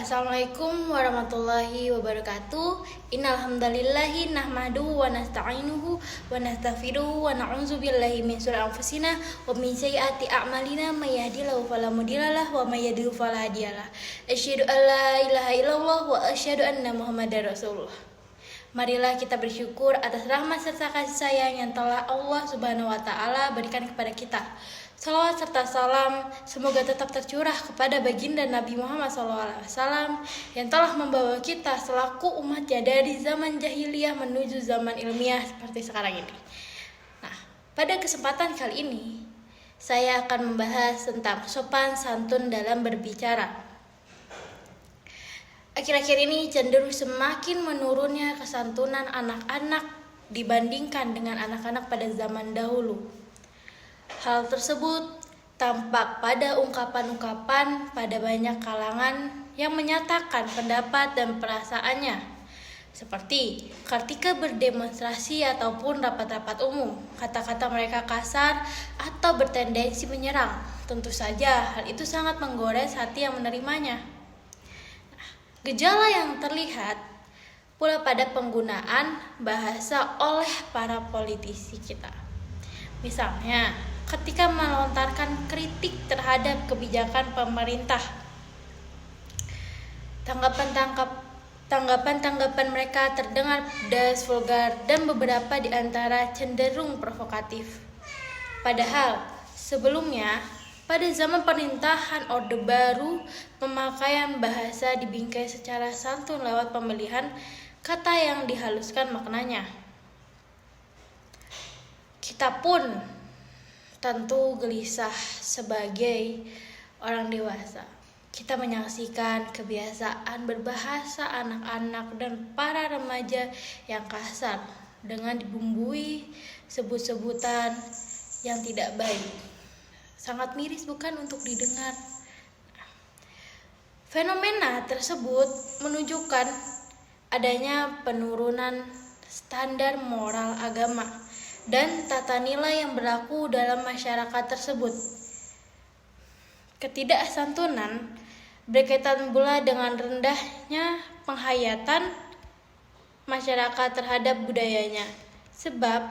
Assalamualaikum warahmatullahi wabarakatuh. Innal hamdalillahi nahmaduhu wa nasta'inuhu wa nastaghfiruhu wa na'udzu billahi min syururi anfusina wa min sayyiati a'malina may yahdihillahu fala mudhillalah wa may yudhlil fala hadiyalah. Asyhadu an la ilaha illallah wa asyhadu anna Muhammadar Rasulullah. Marilah kita bersyukur atas rahmat serta kasih sayang yang telah Allah Subhanahu wa taala berikan kepada kita. Salawat serta salam semoga tetap tercurah kepada baginda Nabi Muhammad SAW yang telah membawa kita selaku umatnya dari zaman jahiliyah menuju zaman ilmiah seperti sekarang ini. Nah, pada kesempatan kali ini saya akan membahas tentang sopan santun dalam berbicara. Akhir-akhir ini cenderung semakin menurunnya kesantunan anak-anak dibandingkan dengan anak-anak pada zaman dahulu. Hal tersebut tampak pada ungkapan-ungkapan pada banyak kalangan yang menyatakan pendapat dan perasaannya, seperti ketika berdemonstrasi ataupun rapat-rapat umum. Kata-kata mereka kasar atau bertendensi menyerang. Tentu saja hal itu sangat menggores hati yang menerimanya. Gejala yang terlihat pula pada penggunaan bahasa oleh para politisi kita. Misalnya, ketika melontarkan kritik terhadap kebijakan pemerintah, tanggapan mereka terdengar pedas, vulgar, dan beberapa di antara cenderung provokatif. Padahal sebelumnya, pada zaman pemerintahan Orde Baru, pemakaian bahasa dibingkai secara santun lewat pemilihan kata yang dihaluskan maknanya. Kita pun tentu gelisah sebagai orang dewasa. Kita menyaksikan kebiasaan berbahasa anak-anak dan para remaja yang kasar dengan dibumbui sebut-sebutan yang tidak baik. Sangat miris bukan untuk didengar. Fenomena tersebut menunjukkan adanya penurunan standar moral agama dan tata nilai yang berlaku dalam masyarakat tersebut. Ketidaksantunan berkaitan pula dengan rendahnya penghayatan masyarakat terhadap budayanya. Sebab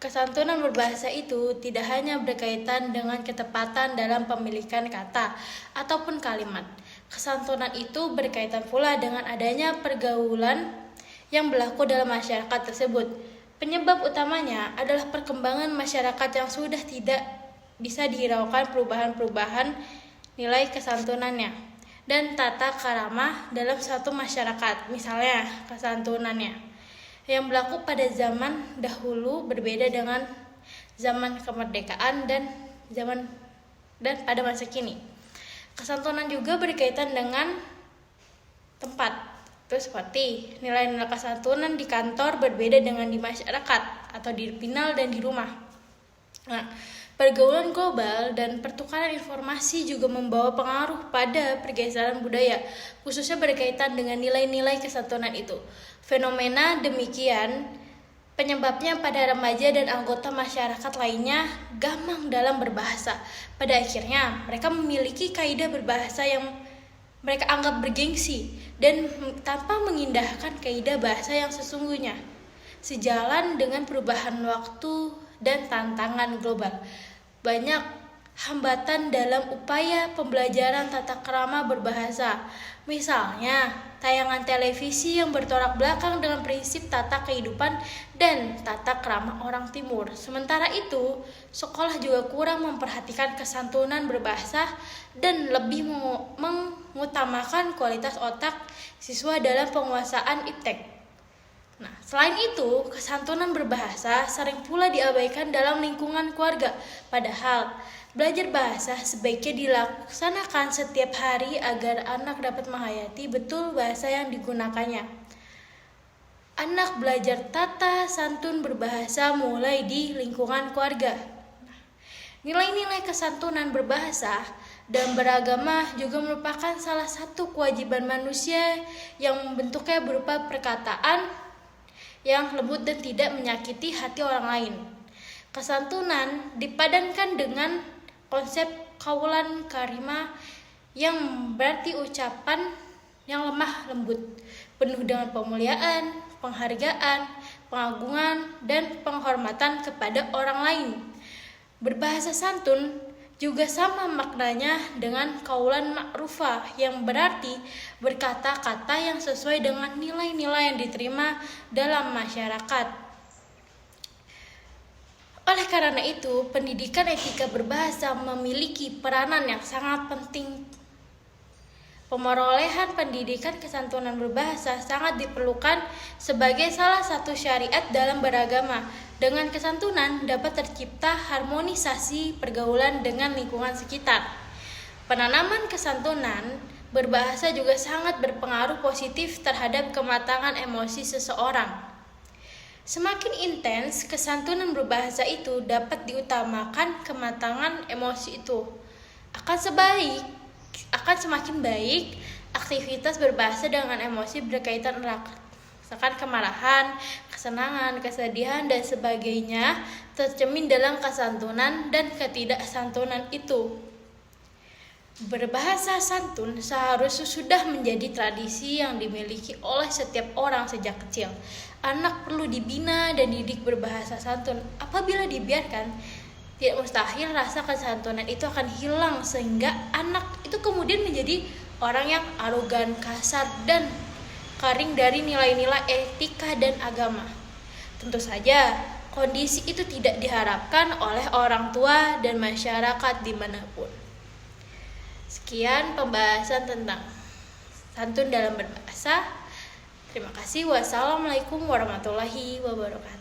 kesantunan berbahasa itu tidak hanya berkaitan dengan ketepatan dalam pemilikan kata ataupun kalimat. Kesantunan itu berkaitan pula dengan adanya pergaulan yang berlaku dalam masyarakat tersebut. Penyebab utamanya adalah perkembangan masyarakat yang sudah tidak bisa dihiraukan perubahan-perubahan nilai kesantunannya dan tata krama dalam suatu masyarakat. Misalnya, kesantunannya yang berlaku pada zaman dahulu berbeda dengan zaman kemerdekaan dan pada masa kini. Kesantunan juga berkaitan dengan tempat. Itu seperti nilai-nilai kesantunan di kantor berbeda dengan di masyarakat atau di final dan di rumah. Nah, pergaulan global dan pertukaran informasi juga membawa pengaruh pada pergeseran budaya, khususnya berkaitan dengan nilai-nilai kesantunan itu. Fenomena demikian penyebabnya pada remaja dan anggota masyarakat lainnya gamang dalam berbahasa. Pada akhirnya, mereka memiliki kaidah berbahasa yang mereka anggap bergengsi dan tanpa mengindahkan kaidah bahasa yang sesungguhnya. Sejalan dengan perubahan waktu dan tantangan global, banyak hambatan dalam upaya pembelajaran tata krama berbahasa. Misalnya, tayangan televisi yang bertolak belakang dengan prinsip tata kehidupan dan tata krama orang timur. Sementara itu, sekolah juga kurang memperhatikan kesantunan berbahasa dan lebih mengutamakan kualitas otak siswa dalam penguasaan iptek. Nah, selain itu, kesantunan berbahasa sering pula diabaikan dalam lingkungan keluarga. Padahal, belajar bahasa sebaiknya dilaksanakan setiap hari agar anak dapat menghayati betul bahasa yang digunakannya. Anak belajar tata santun berbahasa mulai di lingkungan keluarga. Nilai-nilai kesantunan berbahasa dan beragama juga merupakan salah satu kewajiban manusia yang bentuknya berupa perkataan yang lembut dan tidak menyakiti hati orang lain. Kesantunan dipadankan dengan konsep kaulan karimah yang berarti ucapan yang lemah lembut, penuh dengan pemuliaan, penghargaan, pengagungan, dan penghormatan kepada orang lain. Berbahasa santun juga sama maknanya dengan qaulan ma'rufah, yang berarti berkata-kata yang sesuai dengan nilai-nilai yang diterima dalam masyarakat. Oleh karena itu, pendidikan etika berbahasa memiliki peranan yang sangat penting. Pemerolehan pendidikan kesantunan berbahasa sangat diperlukan sebagai salah satu syariat dalam beragama. Dengan kesantunan dapat tercipta harmonisasi pergaulan dengan lingkungan sekitar. Penanaman kesantunan berbahasa juga sangat berpengaruh positif terhadap kematangan emosi seseorang. Semakin intens kesantunan berbahasa itu dapat diutamakan kematangan emosi itu. Akan semakin baik aktivitas berbahasa dengan emosi berkaitan erat. Misalkan kemarahan, kesenangan, kesedihan, dan sebagainya tercermin dalam kesantunan dan ketidaksantunan itu. Berbahasa santun seharusnya sudah menjadi tradisi yang dimiliki oleh setiap orang sejak kecil. Anak perlu dibina dan didik berbahasa santun. Apabila dibiarkan, tidak mustahil rasa kesantunan itu akan hilang, sehingga anak itu kemudian menjadi orang yang arogan, kasar, dan kering dari nilai-nilai etika dan agama. Tentu saja, kondisi itu tidak diharapkan oleh orang tua dan masyarakat dimanapun. Sekian pembahasan tentang santun dalam berbahasa. Terima kasih. Wassalamualaikum warahmatullahi wabarakatuh.